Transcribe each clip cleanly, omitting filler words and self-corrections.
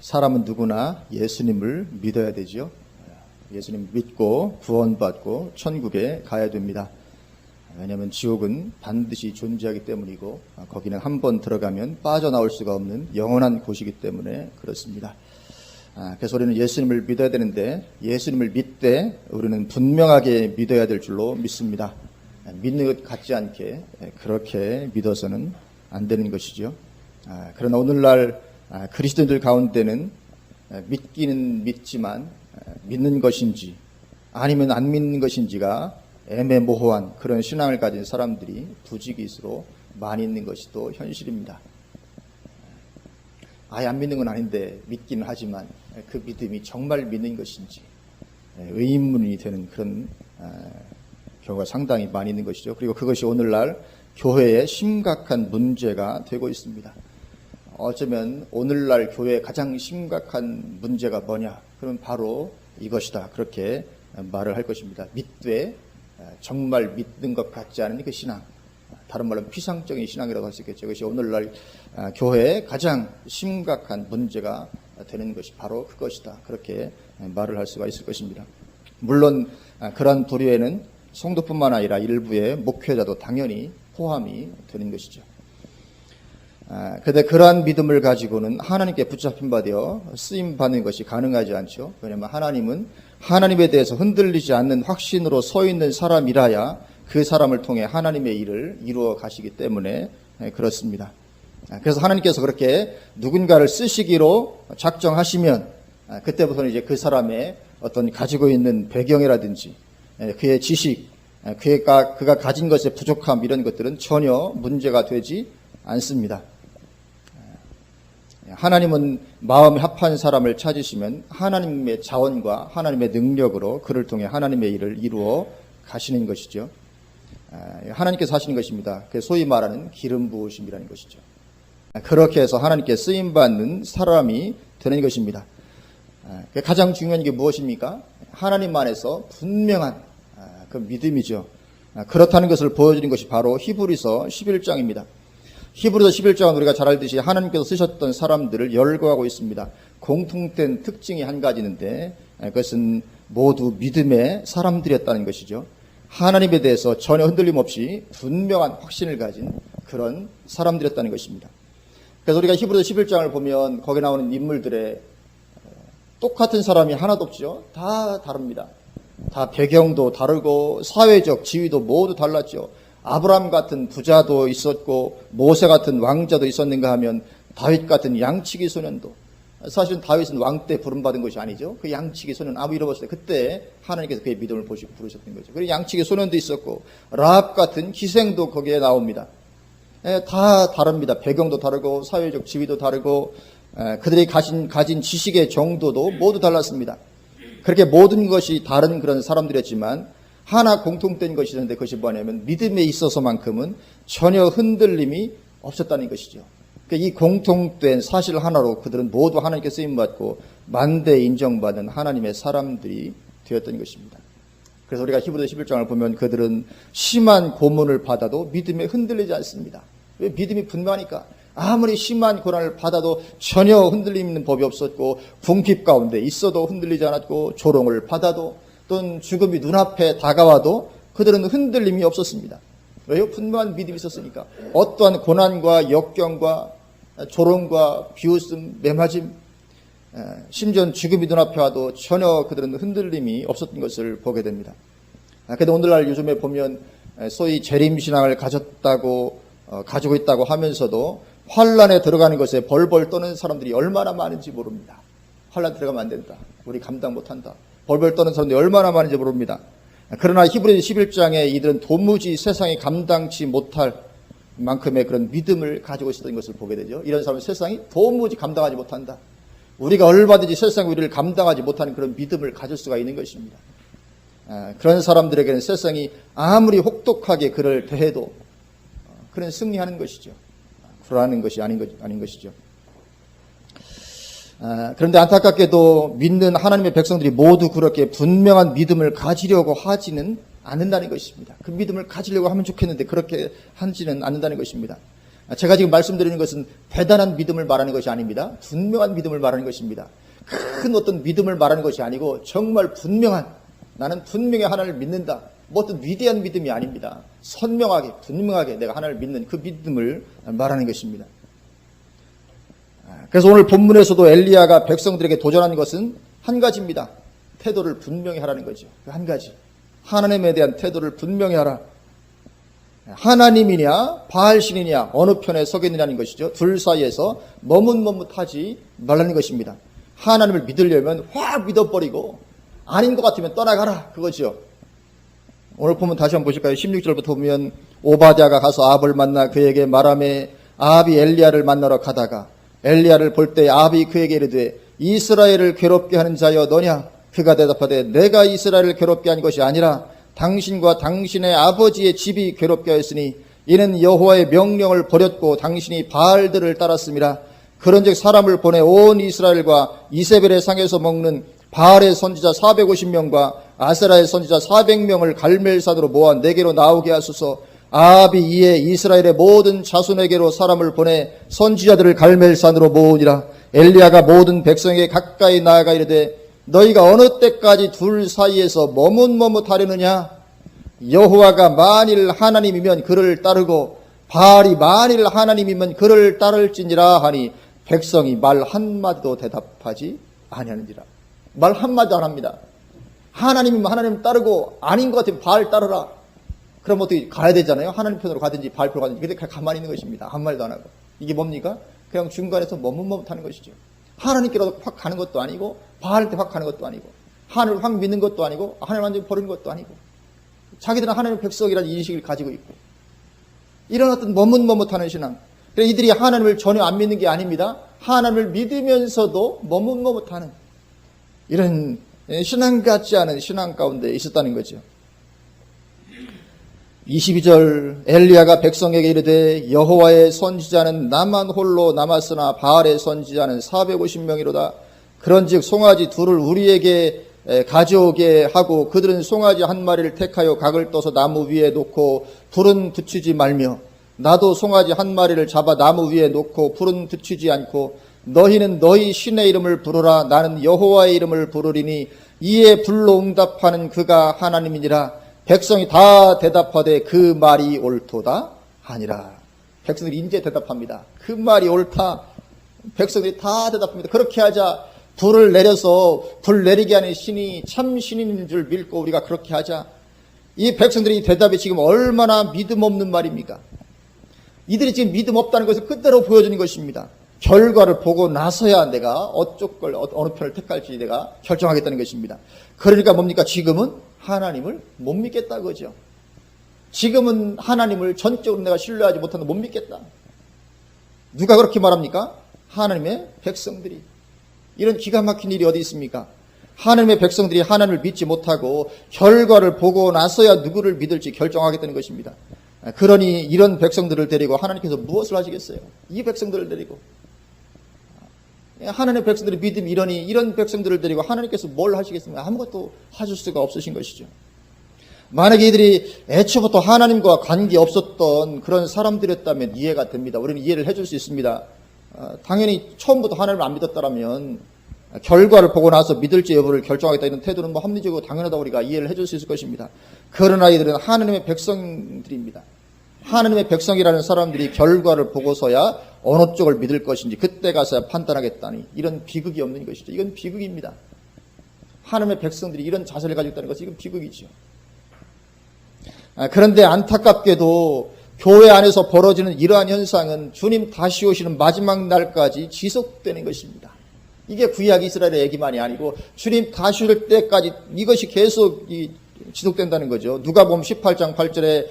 사람은 누구나 예수님을 믿어야 되죠. 예수님 믿고 구원받고 천국에 가야 됩니다. 왜냐하면 지옥은 반드시 존재하기 때문이고 거기는 한번 들어가면 빠져나올 수가 없는 영원한 곳이기 때문에 그렇습니다. 그래서 우리는 예수님을 믿어야 되는데 예수님을 믿되 우리는 분명하게 믿어야 될 줄로 믿습니다. 믿는 것 같지 않게 그렇게 믿어서는 안 되는 것이죠. 그러나 오늘날 그리스도인들 가운데는 믿기는 믿지만 믿는 것인지 아니면 안 믿는 것인지가 애매모호한 그런 신앙을 가진 사람들이 부지기수로 많이 있는 것이 또 현실입니다. 아예 안 믿는 건 아닌데 믿기는 하지만 그 믿음이 정말 믿는 것인지 의문이 되는 그런 경우가 상당히 많이 있는 것이죠. 그리고 그것이 오늘날 교회에 심각한 문제가 되고 있습니다. 어쩌면 오늘날 교회의 가장 심각한 문제가 뭐냐? 그러면 바로 이것이다. 그렇게 말을 할 것입니다. 믿되 정말 믿는 것 같지 않은 그 신앙. 다른 말로 피상적인 신앙이라고 할 수 있겠죠. 그것이 오늘날 교회의 가장 심각한 문제가 되는 것이 바로 그것이다. 그렇게 말을 할 수가 있을 것입니다. 물론 그러한 부류에는 성도뿐만 아니라 일부의 목회자도 당연히 포함이 되는 것이죠. 그런데 그러한 믿음을 가지고는 하나님께 붙잡힌 바 되어 쓰임받는 것이 가능하지 않죠. 왜냐하면 하나님은 하나님에 대해서 흔들리지 않는 확신으로 서 있는 사람이라야 그 사람을 통해 하나님의 일을 이루어 가시기 때문에 그렇습니다. 그래서 하나님께서 그렇게 누군가를 쓰시기로 작정하시면 그때부터는 이제 그 사람의 어떤 가지고 있는 배경이라든지 그의 지식, 그가 가진 것의 부족함 이런 것들은 전혀 문제가 되지 않습니다. 하나님은 마음이 합한 사람을 찾으시면 하나님의 자원과 하나님의 능력으로 그를 통해 하나님의 일을 이루어 가시는 것이죠. 하나님께서 하시는 것입니다. 소위 말하는 기름 부으심이라는 것이죠. 그렇게 해서 하나님께 쓰임받는 사람이 되는 것입니다. 가장 중요한 게 무엇입니까? 하나님 안에서 분명한 그 믿음이죠. 그렇다는 것을 보여주는 것이 바로 히브리서 11장입니다. 히브리서 11장은 우리가 잘 알듯이 하나님께서 쓰셨던 사람들을 열거하고 있습니다. 공통된 특징이 한 가지 있는데 그것은 모두 믿음의 사람들이었다는 것이죠. 하나님에 대해서 전혀 흔들림 없이 분명한 확신을 가진 그런 사람들이었다는 것입니다. 그래서 우리가 히브리서 11장을 보면 거기 나오는 인물들의 똑같은 사람이 하나도 없죠. 다 다릅니다. 다 배경도 다르고 사회적 지위도 모두 달랐죠. 아브라함 같은 부자도 있었고 모세 같은 왕자도 있었는가 하면 다윗 같은 양치기 소년도, 사실은 다윗은 왕 때 부름받은 것이 아니죠. 그 양치기 소년 아무 잃어버렸을 때 그때 하나님께서 그의 믿음을 보시고 부르셨던 거죠. 그리고 양치기 소년도 있었고 라합 같은 기생도 거기에 나옵니다. 다 다릅니다. 배경도 다르고 사회적 지위도 다르고 그들이 가진 지식의 정도도 모두 달랐습니다. 그렇게 모든 것이 다른 그런 사람들이었지만 하나 공통된 것이 있는데 그것이 뭐냐면 믿음에 있어서만큼은 전혀 흔들림이 없었다는 것이죠. 이 공통된 사실 하나로 그들은 모두 하나님께 쓰임받고 만대 인정받은 하나님의 사람들이 되었던 것입니다. 그래서 우리가 히브리서 11장을 보면 그들은 심한 고문을 받아도 믿음에 흔들리지 않습니다. 왜? 믿음이 분명하니까. 아무리 심한 고난을 받아도 전혀 흔들림 있는 법이 없었고 궁핍 가운데 있어도 흔들리지 않았고 조롱을 받아도 또는 죽음이 눈앞에 다가와도 그들은 흔들림이 없었습니다. 왜요? 분명한 믿음이 있었으니까. 어떠한 고난과 역경과 조롱과 비웃음, 매맞음, 심지어 죽음이 눈앞에 와도 전혀 그들은 흔들림이 없었던 것을 보게 됩니다. 그런데 오늘날 요즘에 보면 소위 재림신앙을 가지고 있다고 하면서도 환란에 들어가는 것에 벌벌 떠는 사람들이 얼마나 많은지 모릅니다. 환란 들어가면 안 된다. 우리 감당 못한다. 벌벌 떠는 사람들이 얼마나 많은지 모릅니다. 그러나 히브리서 11장에 이들은 도무지 세상이 감당치 못할 만큼의 그런 믿음을 가지고 있었던 것을 보게 되죠. 이런 사람은 세상이 도무지 감당하지 못한다. 우리가 얼마든지 세상이 우리를 감당하지 못하는 그런 믿음을 가질 수가 있는 것입니다. 그런 사람들에게는 세상이 아무리 혹독하게 그를 대해도 그런 승리하는 것이죠. 불안한 것이 아닌 것이죠. 그런데 안타깝게도 믿는 하나님의 백성들이 모두 그렇게 분명한 믿음을 가지려고 하지는 않는다는 것입니다. 그 믿음을 가지려고 하면 좋겠는데 그렇게 하지는 않는다는 것입니다. 제가 지금 말씀드리는 것은 대단한 믿음을 말하는 것이 아닙니다. 분명한 믿음을 말하는 것입니다. 큰 어떤 믿음을 말하는 것이 아니고 정말 분명한, 나는 분명히 하나님을 믿는다. 뭐 어떤 위대한 믿음이 아닙니다. 선명하게 분명하게 내가 하나님을 믿는 그 믿음을 말하는 것입니다. 그래서 오늘 본문에서도 엘리야가 백성들에게 도전한 것은 한 가지입니다. 태도를 분명히 하라는 거죠. 한 가지. 하나님에 대한 태도를 분명히 하라. 하나님이냐 바알신이냐 어느 편에 서겠느냐는 것이죠. 둘 사이에서 머뭇머뭇하지 말라는 것입니다. 하나님을 믿으려면 확 믿어버리고 아닌 것 같으면 떠나가라 그거죠. 오늘 보면 다시 한번 보실까요? 16절부터 보면 오바댜가 가서 아합을 만나 그에게 말하매 아합이 엘리야를 만나러 가다가 엘리야를 볼 때 아합이 그에게 이르되 이스라엘을 괴롭게 하는 자여 너냐? 그가 대답하되 내가 이스라엘을 괴롭게 한 것이 아니라 당신과 당신의 아버지의 집이 괴롭게 하였으니 이는 여호와의 명령을 버렸고 당신이 바알들을 따랐음이라. 그런즉 사람을 보내 온 이스라엘과 이세벨의 상에서 먹는 바알의 선지자 450명과 아세라의 선지자 400명을 갈멜산으로 모아 내게로 나오게 하소서. 아합이 이에 이스라엘의 모든 자손에게로 사람을 보내 선지자들을 갈멜산으로 모으니라. 엘리야가 모든 백성에게 가까이 나아가 이르되 너희가 어느 때까지 둘 사이에서 머뭇머뭇하려느냐? 여호와가 만일 하나님이면 그를 따르고 바알이 만일 하나님이면 그를 따를지니라 하니 백성이 말 한마디도 대답하지 아니하는지라. 말 한마디도 안 합니다. 하나님이면 하나님 따르고 아닌 것 같으면 바알 따르라. 그럼 어떻게 가야 되잖아요. 하나님 편으로 가든지 바알 편으로 가든지. 근데 가만히 있는 것입니다. 한 말도 안 하고. 이게 뭡니까? 그냥 중간에서 머뭇머뭇하는 것이죠. 하나님께로 확 가는 것도 아니고 바알 때 확 가는 것도 아니고 하나님을 확 믿는 것도 아니고 하나님 완전히 버리는 것도 아니고 자기들은 하나님의 백성이라는 인식을 가지고 있고 이런 어떤 머뭇머뭇하는 신앙. 그래서 이들이 하나님을 전혀 안 믿는 게 아닙니다. 하나님을 믿으면서도 머뭇머뭇하는 이런 신앙 같지 않은 신앙 가운데 있었다는 거죠. 22절 엘리야가 백성에게 이르되 여호와의 선지자는 나만 홀로 남았으나 바알의 선지자는 450명이로다. 그런즉 송아지 둘을 우리에게 가져오게 하고 그들은 송아지 한 마리를 택하여 각을 떠서 나무 위에 놓고 불은 붙이지 말며 나도 송아지 한 마리를 잡아 나무 위에 놓고 불은 붙이지 않고 너희는 너희 신의 이름을 부르라. 나는 여호와의 이름을 부르리니 이에 불로 응답하는 그가 하나님이니라. 백성이 다 대답하되 그 말이 옳도다 하니라. 백성들이 인제 대답합니다. 그 말이 옳다. 백성들이 다 대답합니다. 그렇게 하자. 불을 내려서 불 내리게 하는 신이 참 신인 줄 믿고 우리가 그렇게 하자. 이 백성들이 대답이 지금 얼마나 믿음 없는 말입니까? 이들이 지금 믿음 없다는 것을 그대로 보여주는 것입니다. 결과를 보고 나서야 내가 어쪽 걸 어느 편을 택할지 내가 결정하겠다는 것입니다. 그러니까 뭡니까? 지금은 하나님을 못 믿겠다 그죠. 지금은 하나님을 전적으로 내가 신뢰하지 못한다 못 믿겠다. 누가 그렇게 말합니까? 하나님의 백성들이. 이런 기가 막힌 일이 어디 있습니까? 하나님의 백성들이 하나님을 믿지 못하고 결과를 보고 나서야 누구를 믿을지 결정하겠다는 것입니다. 그러니 이런 백성들을 데리고 하나님께서 무엇을 하시겠어요? 이 백성들을 데리고. 하나님의 백성들의 믿음이 이러니 이런 백성들을 데리고 하나님께서 뭘 하시겠습니까? 아무것도 하실 수가 없으신 것이죠. 만약에 이들이 애초부터 하나님과 관계 없었던 그런 사람들이었다면 이해가 됩니다. 우리는 이해를 해줄 수 있습니다. 당연히 처음부터 하나님을 안 믿었다면 결과를 보고 나서 믿을지 여부를 결정하겠다 이런 태도는 뭐 합리적이고 당연하다고 우리가 이해를 해줄 수 있을 것입니다. 그러나 이들은 하나님의 백성들입니다. 하나님의 백성이라는 사람들이 결과를 보고서야 어느 쪽을 믿을 것인지 그때 가서야 판단하겠다니 이런 비극이 없는 것이죠. 이건 비극입니다. 하나님의 백성들이 이런 자세를 가지고 있다는 것은 이건 비극이죠. 그런데 안타깝게도 교회 안에서 벌어지는 이러한 현상은 주님 다시 오시는 마지막 날까지 지속되는 것입니다. 이게 구약 이스라엘의 얘기만이 아니고 주님 다시 올 때까지 이것이 계속 지속된다는 거죠. 누가복음 18장 8절에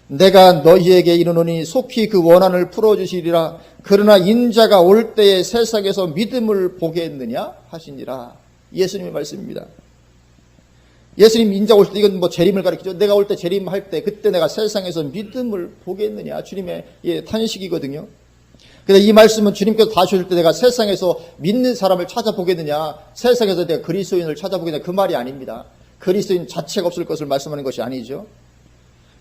내가 너희에게 이르노니 속히 그 원한을 풀어주시리라. 그러나 인자가 올 때에 세상에서 믿음을 보겠느냐 하시니라. 예수님의 말씀입니다. 예수님 인자 올 때 이건 뭐 재림을 가리키죠. 내가 올 때 재림할 때 그때 내가 세상에서 믿음을 보겠느냐. 주님의 탄식이거든요. 그래서 이 말씀은 주님께서 다시 올 때 내가 세상에서 믿는 사람을 찾아보겠느냐. 세상에서 내가 그리스도인을 찾아보겠느냐. 그 말이 아닙니다. 그리스도인 자체가 없을 것을 말씀하는 것이 아니죠.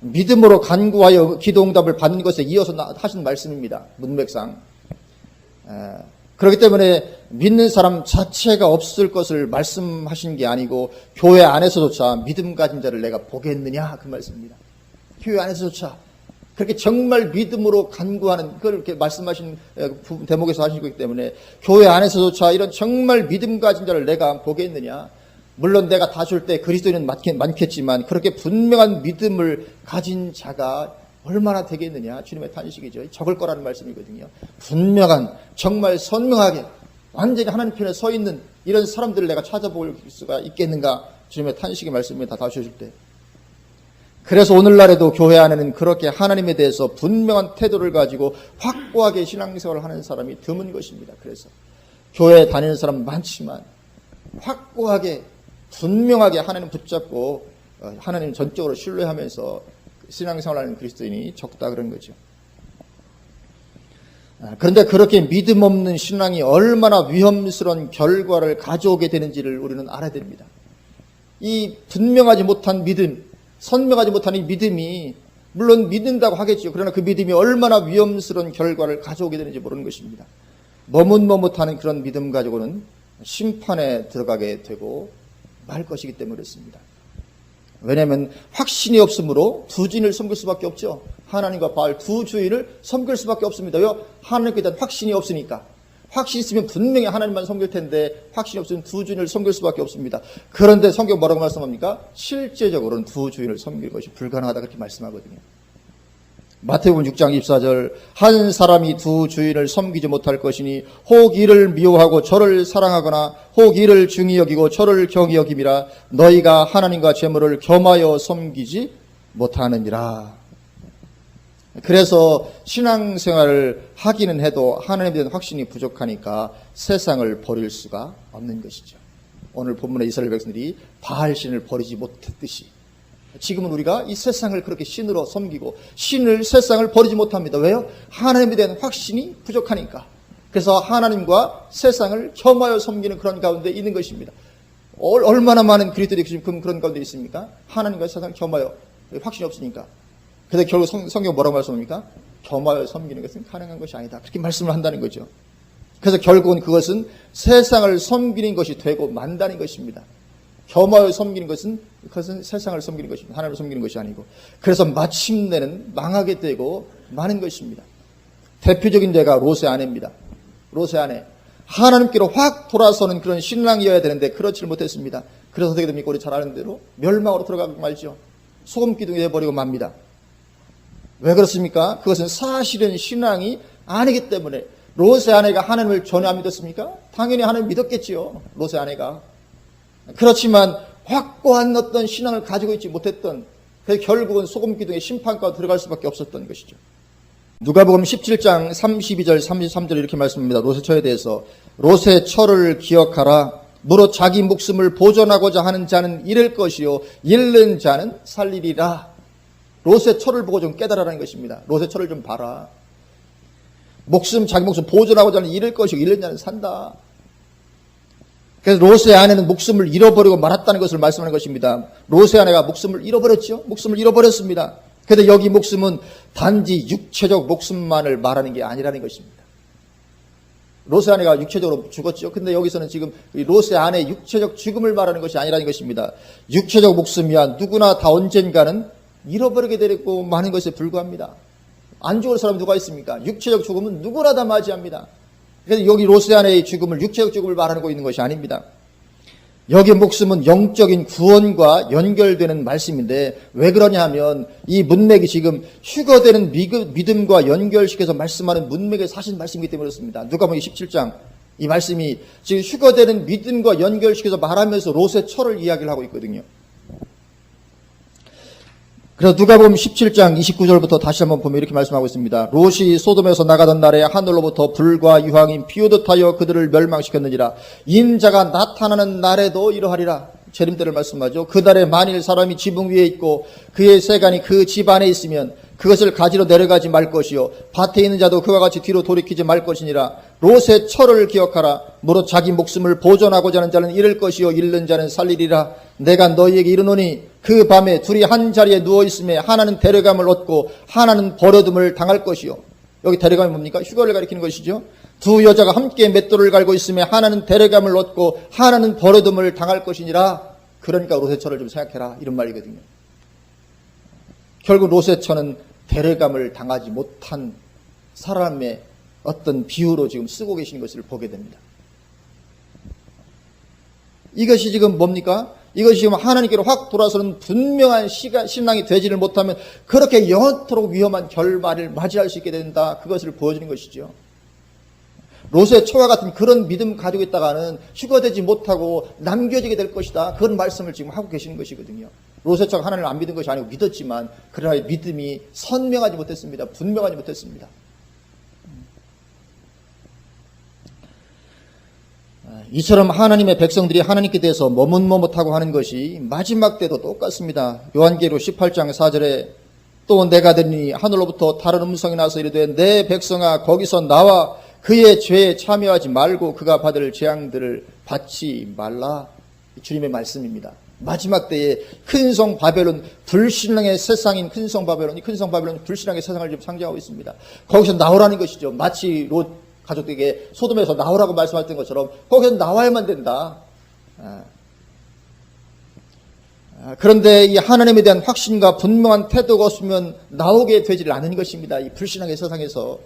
믿음으로 간구하여 기도응답을 받는 것에 이어서 하신 말씀입니다. 문맥상. 그렇기 때문에 믿는 사람 자체가 없을 것을 말씀하신 게 아니고 교회 안에서조차 믿음 가진 자를 내가 보겠느냐 그 말씀입니다. 교회 안에서조차 그렇게 정말 믿음으로 간구하는 그걸 이렇게 말씀하신 대목에서 하신 거기 때문에 교회 안에서조차 이런 정말 믿음 가진 자를 내가 보겠느냐. 물론 내가 다 줄 때 그리스도인은 많겠지만 그렇게 분명한 믿음을 가진 자가 얼마나 되겠느냐. 주님의 탄식이죠. 적을 거라는 말씀이거든요. 분명한 정말 선명하게 완전히 하나님 편에 서 있는 이런 사람들을 내가 찾아볼 수가 있겠는가. 주님의 탄식의 말씀입니다. 다 주실 때. 그래서 오늘날에도 교회 안에는 그렇게 하나님에 대해서 분명한 태도를 가지고 확고하게 신앙생활을 하는 사람이 드문 것입니다. 그래서 교회에 다니는 사람 많지만 확고하게 분명하게 하나님 붙잡고 하나님 전적으로 신뢰하면서 신앙생활하는 그리스도인이 적다 그런 거죠. 그런데 그렇게 믿음 없는 신앙이 얼마나 위험스러운 결과를 가져오게 되는지를 우리는 알아야 됩니다. 이 분명하지 못한 믿음, 선명하지 못한 이 믿음이 물론 믿는다고 하겠죠. 그러나 그 믿음이 얼마나 위험스러운 결과를 가져오게 되는지 모르는 것입니다. 머뭇머뭇하는 그런 믿음 가지고는 심판에 들어가게 되고 말 것이기 때문에 그렇습니다. 왜냐하면 확신이 없으므로 두 주인을 섬길 수밖에 없죠. 하나님과 바알 두 주인을 섬길 수밖에 없습니다. 왜? 하나님께 대한 확신이 없으니까. 확신이 있으면 분명히 하나님만 섬길 텐데 확신이 없으면 두 주인을 섬길 수밖에 없습니다. 그런데 성경 뭐라고 말씀합니까? 실제적으로는 두 주인을 섬길 것이 불가능하다 그렇게 말씀하거든요. 마태복음 6장 24절 한 사람이 두 주인을 섬기지 못할 것이니 혹 이를 미워하고 저를 사랑하거나 혹 이를 중히 여기고 저를 경히 여김이라 너희가 하나님과 재물을 겸하여 섬기지 못하느니라. 그래서 신앙생활을 하기는 해도 하나님에 대한 확신이 부족하니까 세상을 버릴 수가 없는 것이죠. 오늘 본문의 이스라엘 백성들이 바알신을 버리지 못했듯이 지금은 우리가 이 세상을 그렇게 신으로 섬기고 신을 세상을 버리지 못합니다. 왜요? 하나님에 대한 확신이 부족하니까. 그래서 하나님과 세상을 겸하여 섬기는 그런 가운데 있는 것입니다. 얼마나 많은 그리스도들이 지금 그런 가운데 있습니까? 하나님과 세상을 겸하여 확신이 없으니까. 그래서 결국 성경 뭐라고 말씀합니까? 겸하여 섬기는 것은 가능한 것이 아니다. 그렇게 말씀을 한다는 거죠. 그래서 결국은 그것은 세상을 섬기는 것이 되고 만다는 것입니다. 겸하여 섬기는 것은 그것은 세상을 섬기는 것입니다. 하나님을 섬기는 것이 아니고. 그래서 마침내는 망하게 되고 마는 것입니다. 대표적인 예가 롯의 아내입니다. 롯의 아내. 하나님께로 확 돌아서는 그런 신랑이어야 되는데 그렇지를 못했습니다. 그래서 어떻게 됩니까? 우리 잘 아는 대로 멸망으로 들어가고 말죠. 소금기둥이 되어버리고 맙니다. 왜 그렇습니까? 그것은 사실은 신앙이 아니기 때문에. 롯의 아내가 하나님을 전혀 안 믿었습니까? 당연히 하나님을 믿었겠지요. 롯의 아내가. 그렇지만 확고한 어떤 신앙을 가지고 있지 못했던, 그래서 결국은 소금기둥의 심판가로 들어갈 수밖에 없었던 것이죠. 누가복음 17장 32절 33절 이렇게 말씀합니다. 롯의 처에 대해서 롯의 처를 기억하라. 무릇 자기 목숨을 보존하고자 하는 자는 잃을 것이요 잃는 자는 살리리라. 롯의 처를 보고 좀 깨달으라는 것입니다. 롯의 처를 좀 봐라. 자기 목숨 보존하고자 하는 잃을 것이요 잃는 자는 산다. 그래서 롯의 아내는 목숨을 잃어버리고 말았다는 것을 말씀하는 것입니다. 롯의 아내가 목숨을 잃어버렸죠. 목숨을 잃어버렸습니다. 그런데 여기 목숨은 단지 육체적 목숨만을 말하는 게 아니라는 것입니다. 롯의 아내가 육체적으로 죽었죠. 근데 여기서는 지금 롯의 아내의 육체적 죽음을 말하는 것이 아니라는 것입니다. 육체적 목숨이야 누구나 다 언젠가는 잃어버리게 되고 마는 것에 불과합니다. 안 죽을 사람이 누가 있습니까? 육체적 죽음은 누구나 다 맞이합니다. 그래서 여기 롯의 아내의 죽음을 육체적 죽음을 말하고 있는 것이 아닙니다. 여기 목숨은 영적인 구원과 연결되는 말씀인데 왜 그러냐 하면 이 문맥이 지금 휴거되는 믿음과 연결시켜서 말씀하는 문맥에 사신 말씀이기 때문에 그렇습니다. 누가복음 17장 이 말씀이 지금 휴거되는 믿음과 연결시켜서 말하면서 롯의 처를 이야기를 하고 있거든요. 그래서 누가복음 17장 29절부터 다시 한번 보면 이렇게 말씀하고 있습니다. 롯이 소돔에서 나가던 날에 하늘로부터 불과 유황이 피우듯 하여 그들을 멸망시켰느니라. 인자가 나타나는 날에도 이러하리라. 재림때를 말씀하죠. 그날에 만일 사람이 지붕 위에 있고 그의 세간이 그 집 안에 있으면 그것을 가지러 내려가지 말 것이요 밭에 있는 자도 그와 같이 뒤로 돌이키지 말 것이니라. 롯의 철을 기억하라. 무릇 자기 목숨을 보존하고자 하는 자는 잃을 것이요 잃는 자는 살리리라. 내가 너희에게 이르노니 그 밤에 둘이 한 자리에 누워 있음에 하나는 데려감을 얻고 하나는 버려둠을 당할 것이요. 여기 데려감이 뭡니까? 휴가를 가리키는 것이죠. 두 여자가 함께 맷돌을 갈고 있음에 하나는 데려감을 얻고 하나는 버려둠을 당할 것이니라. 그러니까 롯의 철을 좀 생각해라, 이런 말이거든요. 결국 롯의 철은 데려감을 당하지 못한 사람의 어떤 비유로 지금 쓰고 계시는 것을 보게 됩니다. 이것이 지금 뭡니까? 이것이 지금 하나님께로 확 돌아서는 분명한 신앙이 되지를 못하면 그렇게 영원토록 위험한 결말을 맞이할 수 있게 된다. 그것을 보여주는 것이죠. 롯의 초와 같은 그런 믿음 가지고 있다가는 휴거되지 못하고 남겨지게 될 것이다. 그런 말씀을 지금 하고 계시는 것이거든요. 롯의 초가 하나님을 안 믿은 것이 아니고 믿었지만 그러나 믿음이 선명하지 못했습니다. 분명하지 못했습니다. 이처럼 하나님의 백성들이 하나님께 대해서 머뭇머뭇하고 하는 것이 마지막 때도 똑같습니다. 요한계시록 18장 4절에 또 내가 들으니 하늘로부터 다른 음성이 나서 이르되 내 백성아 거기서 나와 그의 죄에 참여하지 말고 그가 받을 재앙들을 받지 말라. 주님의 말씀입니다. 마지막 때에 큰 성 바벨론, 불신앙의 세상인 큰 성 바벨론, 이 큰 성 바벨론 불신앙의 세상을 지금 상징하고 있습니다. 거기서 나오라는 것이죠. 마치 롯 가족들에게 소돔에서 나오라고 말씀하셨던 것처럼 거기서 나와야만 된다. 그런데 이 하나님에 대한 확신과 분명한 태도가 없으면 나오게 되지를 않는 것입니다. 이 불신앙의 세상에서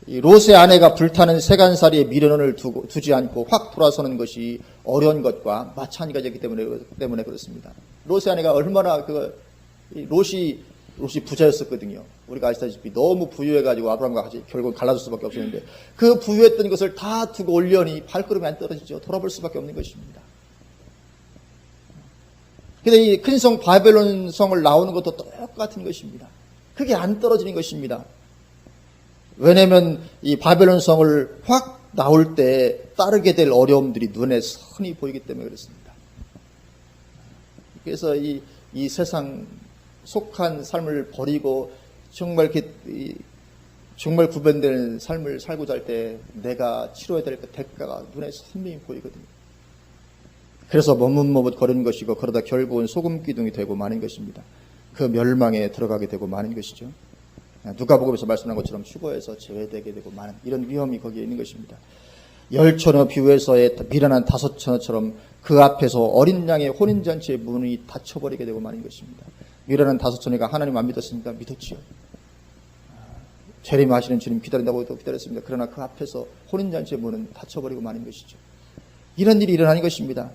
이 롯의 아내가 불타는 세간살이에 미련을 두지 않고 확 돌아서는 것이 어려운 것과 마찬가지가 되기 때문에 그렇습니다. 롯의 아내가 얼마나 롯이 부자였었거든요. 우리가 아시다시피 너무 부유해가지고 아브라함과 같이 결국 갈라질 수밖에 없었는데 그 부유했던 것을 다 두고 올려니 발걸음이 안 떨어지죠. 돌아볼 수밖에 없는 것입니다. 근데 이 큰 성 바벨론 성을 나오는 것도 똑같은 것입니다. 그게 안 떨어지는 것입니다. 왜냐하면 이 바벨론 성을 확 나올 때 따르게 될 어려움들이 눈에 선히 보이기 때문에 그렇습니다. 그래서 이 세상 속한 삶을 버리고 정말 정말 구별된 삶을 살고자 할 때 내가 치러야 될 그 대가가 눈에 선명히 보이거든요. 그래서 머뭇머뭇 거리는 것이고 그러다 결국은 소금 기둥이 되고 마는 것입니다. 그 멸망에 들어가게 되고 마는 것이죠. 누가복음에서 말씀한 것처럼 휴거에서 제외되게 되고 마는 이런 위험이 거기에 있는 것입니다. 10처녀 비유에서의 미련한 5처녀처럼 그 앞에서 어린 양의 혼인잔치의 문이 닫혀버리게 되고 마는 것입니다. 미련한 5처녀가 하나님 안 믿었으니까 믿었지요. 재림하시는 주님 기다린다고 기다렸습니다. 그러나 그 앞에서 혼인잔치의 문은 닫혀버리고 마는 것이죠. 이런 일이 일어나는 것입니다.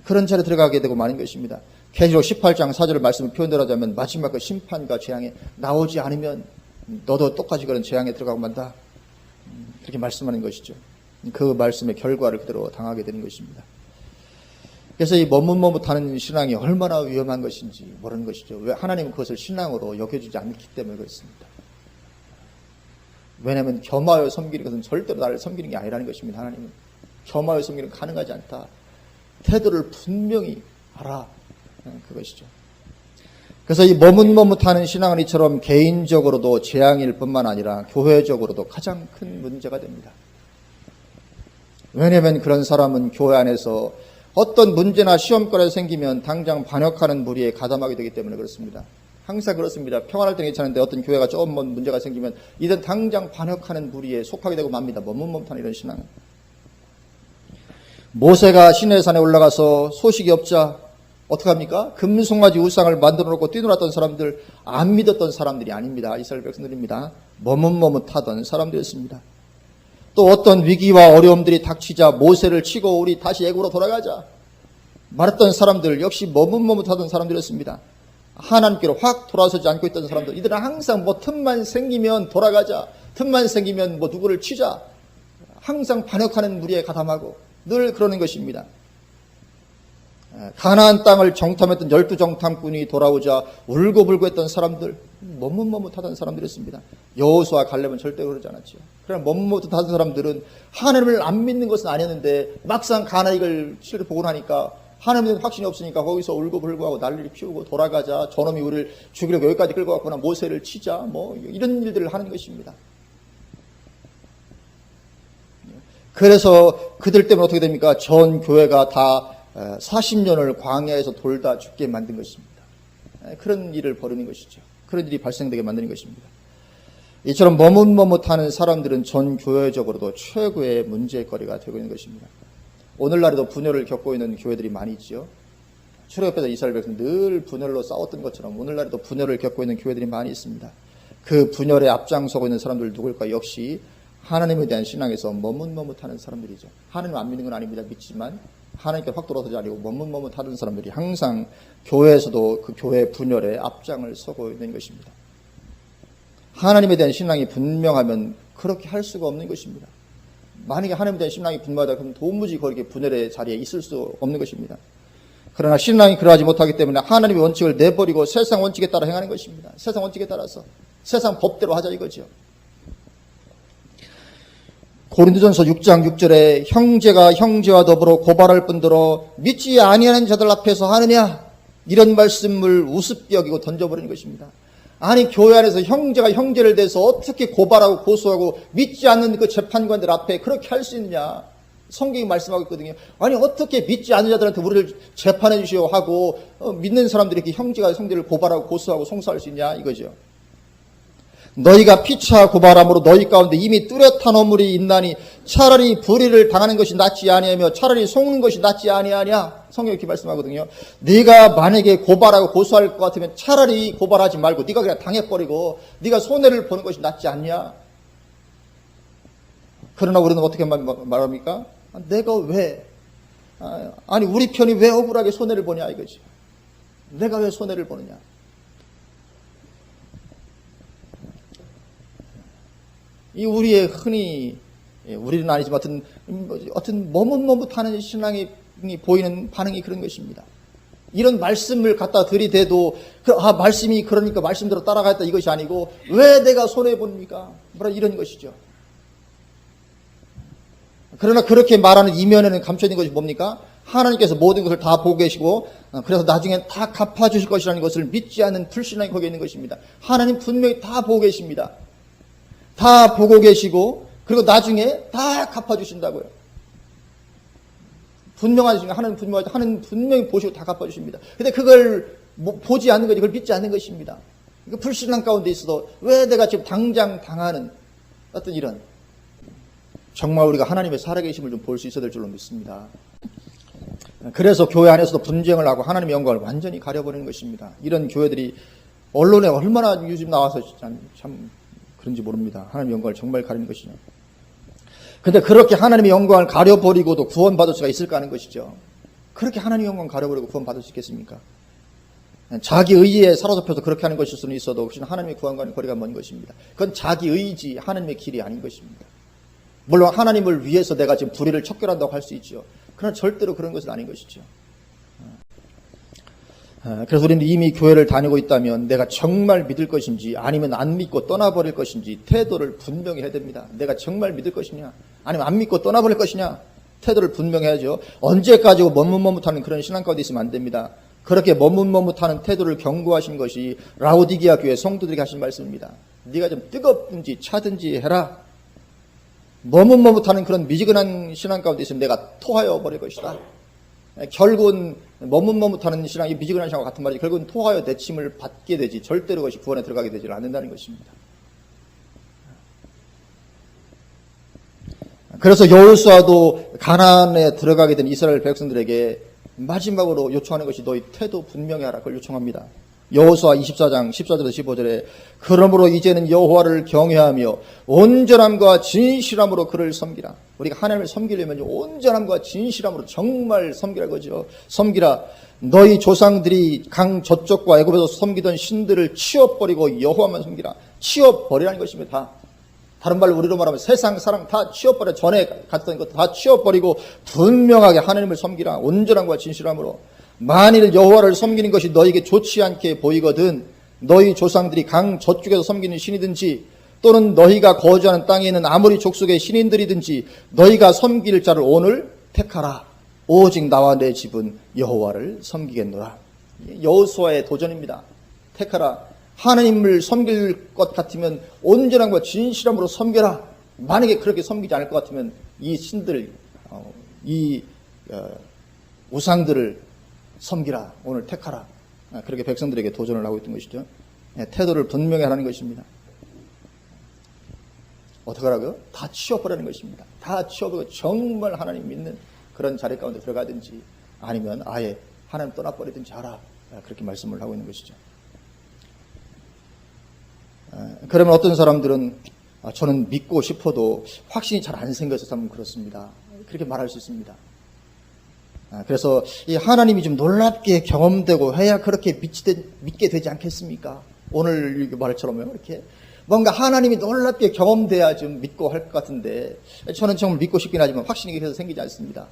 그런 자리에 들어가게 되고 마는 것입니다. 계시록 18장 4절 말씀을 표현대로 하자면 마지막 그 심판과 재앙에 나오지 않으면 너도 똑같이 그런 재앙에 들어가고 만다. 그렇게 말씀하는 것이죠. 그 말씀의 결과를 그대로 당하게 되는 것입니다. 그래서 이 머뭇머뭇하는 신앙이 얼마나 위험한 것인지 모르는 것이죠. 왜 하나님은 그것을 신앙으로 여겨주지 않기 때문에 그렇습니다. 왜냐하면 겸하여 섬기는 것은 절대로 나를 섬기는 게 아니라는 것입니다. 하나님은 겸하여 섬기는 건 가능하지 않다. 태도를 분명히 알아. 그것이죠. 그래서 이 머뭇머뭇하는 신앙은 이처럼 개인적으로도 재앙일 뿐만 아니라 교회적으로도 가장 큰 문제가 됩니다. 왜냐하면 그런 사람은 교회 안에서 어떤 문제나 시험거리가 생기면 당장 반역하는 무리에 가담하게 되기 때문에 그렇습니다. 항상 그렇습니다. 평안할 때는 괜찮은데 어떤 교회가 조금 문제가 생기면 이든 당장 반역하는 무리에 속하게 되고 맙니다. 머뭇머뭇한 이런 신앙은. 모세가 시내산에 올라가서 소식이 없자 어떡합니까? 금송아지 우상을 만들어 놓고 뛰놀았던 사람들, 안 믿었던 사람들이 아닙니다. 이스라엘 백성들입니다. 머뭇머뭇하던 사람들이었습니다. 또 어떤 위기와 어려움들이 닥치자 모세를 치고 우리 다시 애굽으로 돌아가자 말했던 사람들 역시 머뭇머뭇하던 사람들이었습니다. 하나님께로 확 돌아서지 않고 있던 사람들, 이들은 항상 틈만 생기면 돌아가자, 틈만 생기면 누구를 치자, 항상 반역하는 무리에 가담하고 늘 그러는 것입니다. 가나안 땅을 정탐했던 12정탐꾼이 돌아오자 울고불고 했던 사람들, 머뭇머뭇하던 사람들이었습니다. 여호수아 갈렙은 절대 그러지 않았죠. 그러나 머뭇머뭇하던 사람들은 하나님을 안 믿는 것은 아니었는데 막상 가나안을 실을 보고 나니까 하나님에 대한 확신이 없으니까 거기서 울고불고하고 난리를 피우고 돌아가자. 저놈이 우리를 죽이려고 여기까지 끌고 왔구나. 모세를 치자. 뭐 이런 일들을 하는 것입니다. 그래서 그들 때문에 어떻게 됩니까? 전 교회가 다 40년을 광야에서 돌다 죽게 만든 것입니다. 그런 일을 벌이는 것이죠. 그런 일이 발생되게 만드는 것입니다. 이처럼 머뭇머뭇하는 사람들은 전 교회적으로도 최고의 문제거리가 되고 있는 것입니다. 오늘날에도 분열을 겪고 있는 교회들이 많이 있죠. 출애굽에서 이스라엘 백성은 늘 분열로 싸웠던 것처럼 오늘날에도 분열을 겪고 있는 교회들이 많이 있습니다. 그 분열에 앞장서고 있는 사람들 누굴까? 역시 하나님에 대한 신앙에서 머뭇머뭇하는 사람들이죠. 하나님 안 믿는 건 아닙니다. 믿지만 하나님께 확 돌아서지 않고 머뭇머뭇하는 사람들이 항상 교회에서도 그 교회 분열에 앞장을 서고 있는 것입니다. 하나님에 대한 신앙이 분명하면 그렇게 할 수가 없는 것입니다. 만약에 하나님에 대한 신앙이 분명하다 그러면 도무지 그렇게 분열의 자리에 있을 수 없는 것입니다. 그러나 신앙이 그러하지 못하기 때문에 하나님의 원칙을 내버리고 세상 원칙에 따라 행하는 것입니다. 세상 원칙에 따라서 세상 법대로 하자 이거죠. 고린도전서 6장 6절에 형제가 형제와 더불어 고발할 뿐더러 믿지 아니하는 자들 앞에서 하느냐 이런 말씀을 우습게 여기고 던져버리는 것입니다. 아니 교회 안에서 형제가 형제를 대해서 어떻게 고발하고 고소하고 믿지 않는 그 재판관들 앞에 그렇게 할 수 있느냐. 성경이 말씀하고 있거든요. 아니 어떻게 믿지 않는 자들한테 우리를 재판해 주시오 하고 믿는 사람들이 이렇게 형제가 형제를 고발하고 고소하고 송사할 수 있냐 이거죠. 너희가 피차 고발함으로 너희 가운데 이미 뚜렷한 허물이 있나니 차라리 불의를 당하는 것이 낫지 아니하며 차라리 속는 것이 낫지 아니하냐. 성경이 이렇게 말씀하거든요. 네가 만약에 고발하고 고소할 것 같으면 차라리 고발하지 말고 네가 그냥 당해버리고 네가 손해를 보는 것이 낫지 않냐. 그러나 우리는 어떻게 말합니까? 내가 왜 아니 우리 편이 왜 억울하게 손해를 보냐 이거지. 내가 왜 손해를 보느냐. 이 우리의 흔히 우리는 아니지만 어떤 머뭇머뭇하는 신앙이 보이는 반응이 그런 것입니다. 이런 말씀을 갖다 들이대도 말씀이 그러니까 말씀대로 따라가겠다 이것이 아니고 왜 내가 손해봅니까? 뭐라 이런 것이죠. 그러나 그렇게 말하는 이면에는 감춰 있는 것이 뭡니까? 하나님께서 모든 것을 다 보고 계시고 그래서 나중에 다 갚아주실 것이라는 것을 믿지 않는 불신앙이 거기에 있는 것입니다. 하나님 분명히 다 보고 계십니다. 다 보고 계시고 그리고 나중에 다 갚아주신다고요. 분명하지 하나님 분명히 보시고 다 갚아주십니다. 근데 그걸 보지 않는 거지 그걸 믿지 않는 것입니다. 불신앙 가운데 있어도 왜 내가 지금 당장 당하는 어떤 이런 정말 우리가 하나님의 살아계심을 좀 볼 수 있어야 될 줄로 믿습니다. 그래서 교회 안에서도 분쟁을 하고 하나님의 영광을 완전히 가려버리는 것입니다. 이런 교회들이 언론에 얼마나 요즘 나와서 참 그런지 모릅니다. 하나님의 영광을 정말 가리는 것이냐. 근데 그렇게 하나님의 영광을 가려버리고도 구원받을 수가 있을까 하는 것이죠. 그렇게 하나님의 영광을 가려버리고 구원받을 수 있겠습니까? 자기 의의에 사로잡혀서 그렇게 하는 것일 수는 있어도 혹시 하나님의 구원과는 거리가 먼 것입니다. 그건 자기 의지 하나님의 길이 아닌 것입니다. 물론 하나님을 위해서 내가 지금 불의를 척결한다고 할 수 있죠. 그러나 절대로 그런 것은 아닌 것이죠. 그래서 우리는 이미 교회를 다니고 있다면 내가 정말 믿을 것인지 아니면 안 믿고 떠나버릴 것인지 태도를 분명히 해야 됩니다. 내가 정말 믿을 것이냐 아니면 안 믿고 떠나버릴 것이냐 태도를 분명히 해야죠. 언제까지 머뭇머뭇하는 그런 신앙 가운데 있으면 안 됩니다. 그렇게 머뭇머뭇하는 태도를 경고하신 것이 라오디게아 교회 성도들에게 하신 말씀입니다. 네가 좀 뜨겁든지 차든지 해라. 머뭇머뭇하는 그런 미지근한 신앙 가운데 있으면 내가 토하여 버릴 것이다. 결국은 머뭇머뭇하는 신앙이 미지근한 신앙과 같은 말이지 결국은 토하여 내침을 받게 되지 절대로 그것이 구원에 들어가게 되지 않는다는 것입니다. 그래서 여호수아도 가나안에 들어가게 된 이스라엘 백성들에게 마지막으로 요청하는 것이 너희 태도 분명히 하라. 그걸 요청합니다. 여호수아 24장 14절에서 15절에 그러므로 이제는 여호와를 경외하며 온전함과 진실함으로 그를 섬기라. 우리가 하나님을 섬기려면 온전함과 진실함으로 정말 섬기라 거죠. 섬기라. 너희 조상들이 강 저쪽과 애굽에서 섬기던 신들을 치워버리고 여호와만 섬기라. 치워버리라는 것입니다. 다. 다른 말로 우리로 말하면 세상 사람 다 치워버려. 전에 갔던 것 다 치워버리고 분명하게 하나님을 섬기라. 온전함과 진실함으로. 만일 여호와를 섬기는 것이 너에게 좋지 않게 보이거든 너희 조상들이 강 저쪽에서 섬기는 신이든지 또는 너희가 거주하는 땅에 있는 아무리 족속의 신인들이든지 너희가 섬길 자를 오늘 택하라. 오직 나와 내 집은 여호와를 섬기겠노라. 여호수아의 도전입니다. 택하라. 하나님을 섬길 것 같으면 온전함과 진실함으로 섬겨라. 만약에 그렇게 섬기지 않을 것 같으면 이 신들, 우상들을 섬기라. 오늘 택하라. 그렇게 백성들에게 도전을 하고 있던 것이죠. 태도를 분명히 하라는 것입니다. 어떻게 하라고요? 다 치워버리는 것입니다. 다 치워버리고 정말 하나님 믿는 그런 자리 가운데 들어가든지 아니면 아예 하나님 떠나버리든지 하라. 그렇게 말씀을 하고 있는 것이죠. 그러면 어떤 사람들은 저는 믿고 싶어도 확신이 잘 안 생겨서 참 그렇습니다. 그렇게 말할 수 있습니다. 그래서 이 하나님이 좀 놀랍게 경험되고 해야 그렇게 믿게 되지 않겠습니까? 오늘 말처럼요. 이렇게 뭔가 하나님이 놀랍게 경험돼야 좀 믿고 할 것 같은데 저는 정말 믿고 싶긴 하지만 확신이 계속 생기지 않습니다.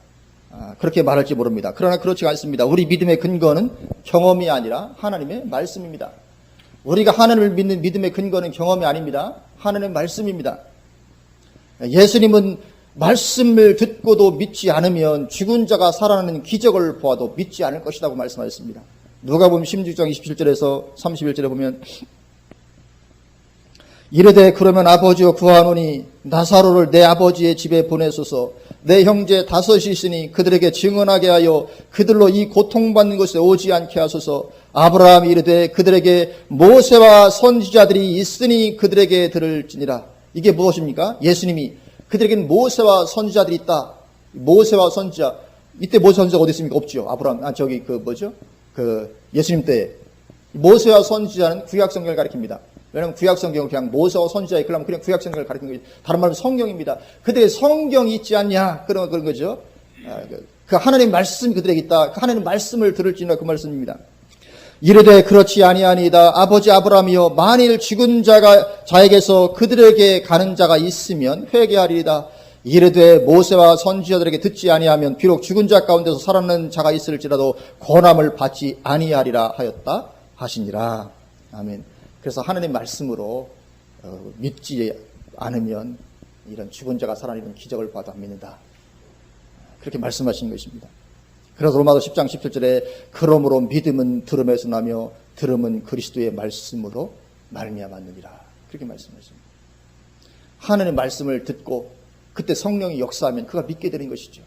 그렇게 말할지 모릅니다. 그러나 그렇지 않습니다. 우리 믿음의 근거는 경험이 아니라 하나님의 말씀입니다. 우리가 하나님을 믿는 믿음의 근거는 경험이 아닙니다. 하나님의 말씀입니다. 예수님은 말씀을 듣고도 믿지 않으면 죽은 자가 살아나는 기적을 보아도 믿지 않을 것이라고 말씀하셨습니다. 누가복음 16장 27절에서 31절에 보면 이르되 그러면 아버지여 구하노니 나사로를 내 아버지의 집에 보내소서. 내 형제 5이 있으니 그들에게 증언하게 하여 그들로 이 고통받는 곳에 오지 않게 하소서. 아브라함이 이르되 그들에게 모세와 선지자들이 있으니 그들에게 들을지니라. 이게 무엇입니까? 예수님이 그들에게는 모세와 선지자들이 있다. 모세와 선지자. 이때 모세 선지자가 어디 있습니까? 없죠. 아브라함, 예수님 때. 모세와 선지자는 구약성경을 가리킵니다. 왜냐하면 구약성경은 그냥 모세와 선지자의 그러면 그냥 구약성경을 가리키는 거죠. 다른 말로 성경입니다. 그들의 성경이 있지 않냐? 그런 거죠. 그 하나님의 말씀이 그들에게 있다. 그 하나님의 말씀을 들을지니라 그 말씀입니다. 이르되 그렇지 아니하니이다. 아버지 아브라함이여 만일 죽은 자에게서 그들에게 가는 자가 있으면 회개하리이다. 이르되 모세와 선지자들에게 듣지 아니하면 비록 죽은 자 가운데서 살아나는 자가 있을지라도 권함을 받지 아니하리라 하였다 하시니라. 아멘. 그래서 하나님의 말씀으로 믿지 않으면 이런 죽은 자가 살아나는 기적을 봐도 안 믿는다. 그렇게 말씀하신 것입니다. 그래서 로마서 10장 17절에 그러므로 믿음은 들음에서 나며 들음은 그리스도의 말씀으로 말미암았느니라. 그렇게 말씀하십니다. 하나님의 말씀을 듣고 그때 성령이 역사하면 그가 믿게 되는 것이죠.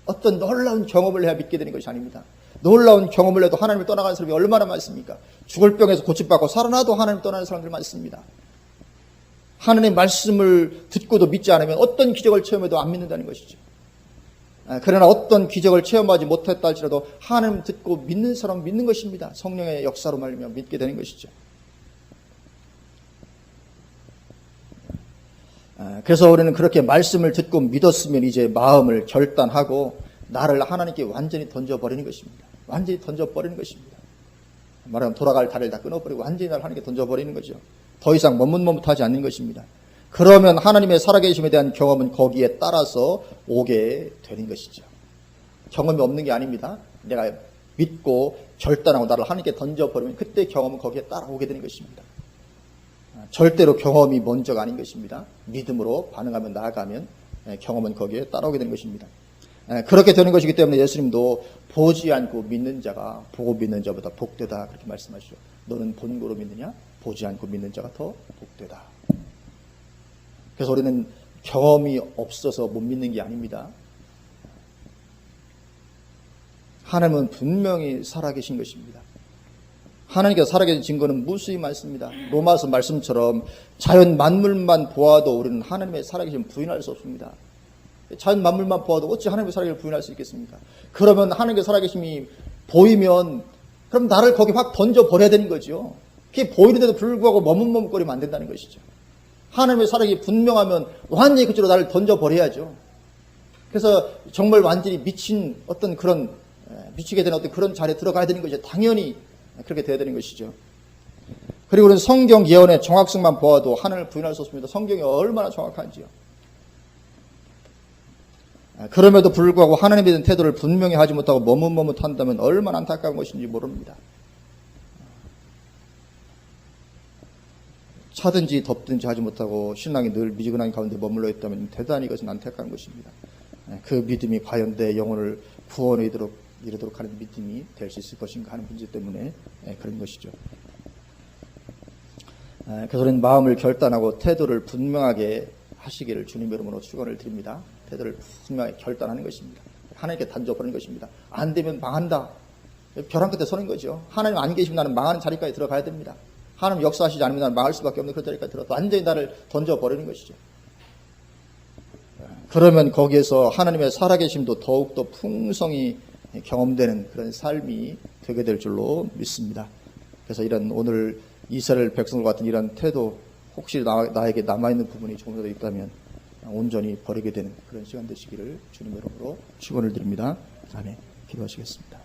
어떤 놀라운 경험을 해야 믿게 되는 것이 아닙니다. 놀라운 경험을 해도 하나님을 떠나가는 사람이 얼마나 많습니까? 죽을 병에서 고침받고 살아나도 하나님을 떠나는 사람들 많습니다. 하나님의 말씀을 듣고도 믿지 않으면 어떤 기적을 체험해도 안 믿는다는 것이죠. 그러나 어떤 기적을 체험하지 못했다 할지라도 하나님 듣고 믿는 사람은 믿는 것입니다. 성령의 역사로 말미암아 믿게 되는 것이죠. 그래서 우리는 그렇게 말씀을 듣고 믿었으면 이제 마음을 결단하고 나를 하나님께 완전히 던져버리는 것입니다. 완전히 던져버리는 것입니다. 말하면 돌아갈 다리를 다 끊어버리고 완전히 나를 하나님께 던져버리는 거죠. 더 이상 머뭇머뭇하지 않는 것입니다. 그러면 하나님의 살아계심에 대한 경험은 거기에 따라서 오게 되는 것이죠. 경험이 없는 게 아닙니다. 내가 믿고 결단하고 나를 하나님께 던져버리면 그때 경험은 거기에 따라오게 되는 것입니다. 절대로 경험이 먼저가 아닌 것입니다. 믿음으로 반응하면 나아가면 경험은 거기에 따라오게 되는 것입니다. 그렇게 되는 것이기 때문에 예수님도 보지 않고 믿는 자가 보고 믿는 자보다 복되다 그렇게 말씀하시죠. 너는 본고로 믿느냐? 보지 않고 믿는 자가 더 복되다. 그래서 우리는 경험이 없어서 못 믿는 게 아닙니다. 하나님은 분명히 살아계신 것입니다. 하나님께서 살아계신 증거는 무수히 많습니다. 로마서 말씀처럼 자연 만물만 보아도 우리는 하나님의 살아계심을 부인할 수 없습니다. 자연 만물만 보아도 어찌 하나님의 살아계심을 부인할 수 있겠습니까? 그러면 하나님의 살아계심이 보이면 그럼 나를 거기 확 던져버려야 되는 거죠. 그게 보이는데도 불구하고 머뭇머뭇거리면 안 된다는 것이죠. 하나님의 살아계심이 분명하면 완전히 그쪽으로 나를 던져버려야죠. 그래서 정말 완전히 미친 어떤 그런 미치게 되는 어떤 그런 자리에 들어가야 되는 것이죠. 당연히 그렇게 돼야 되는 것이죠. 그리고 우리는 성경 예언의 정확성만 보아도 하나님을 부인할 수 없습니다. 성경이 얼마나 정확한지요. 그럼에도 불구하고 하나님에 대한 태도를 분명히 하지 못하고 머뭇머뭇한다면 얼마나 안타까운 것인지 모릅니다. 차든지 덥든지 하지 못하고 신랑이 늘 미지근한 가운데 머물러 있다면 대단히 이것은 안타까운 것입니다. 그 믿음이 과연 내 영혼을 구원에 이르도록 하는 믿음이 될 수 있을 것인가 하는 문제 때문에 그런 것이죠. 그래서 우리는 마음을 결단하고 태도를 분명하게 하시기를 주님의 이름으로 축원을 드립니다. 태도를 분명하게 결단하는 것입니다. 하나님께 던져버리는 것입니다. 안 되면 망한다. 벼랑 끝에 서는 거죠. 하나님 안 계시면 나는 망하는 자리까지 들어가야 됩니다. 하나님 역사하시지 않으면 나는 망할 수밖에 없는 그런 자리까지 들어가서 완전히 나를 던져버리는 것이죠. 그러면 거기에서 하나님의 살아계심도 더욱더 풍성히 경험되는 그런 삶이 되게 될 줄로 믿습니다. 그래서 이런 오늘 이스라엘 백성과 같은 이런 태도, 혹시 나에게 남아있는 부분이 조금이라도 있다면 온전히 버리게 되는 그런 시간 되시기를 주님의 이름으로 축원을 드립니다. 아멘. 기도하시겠습니다.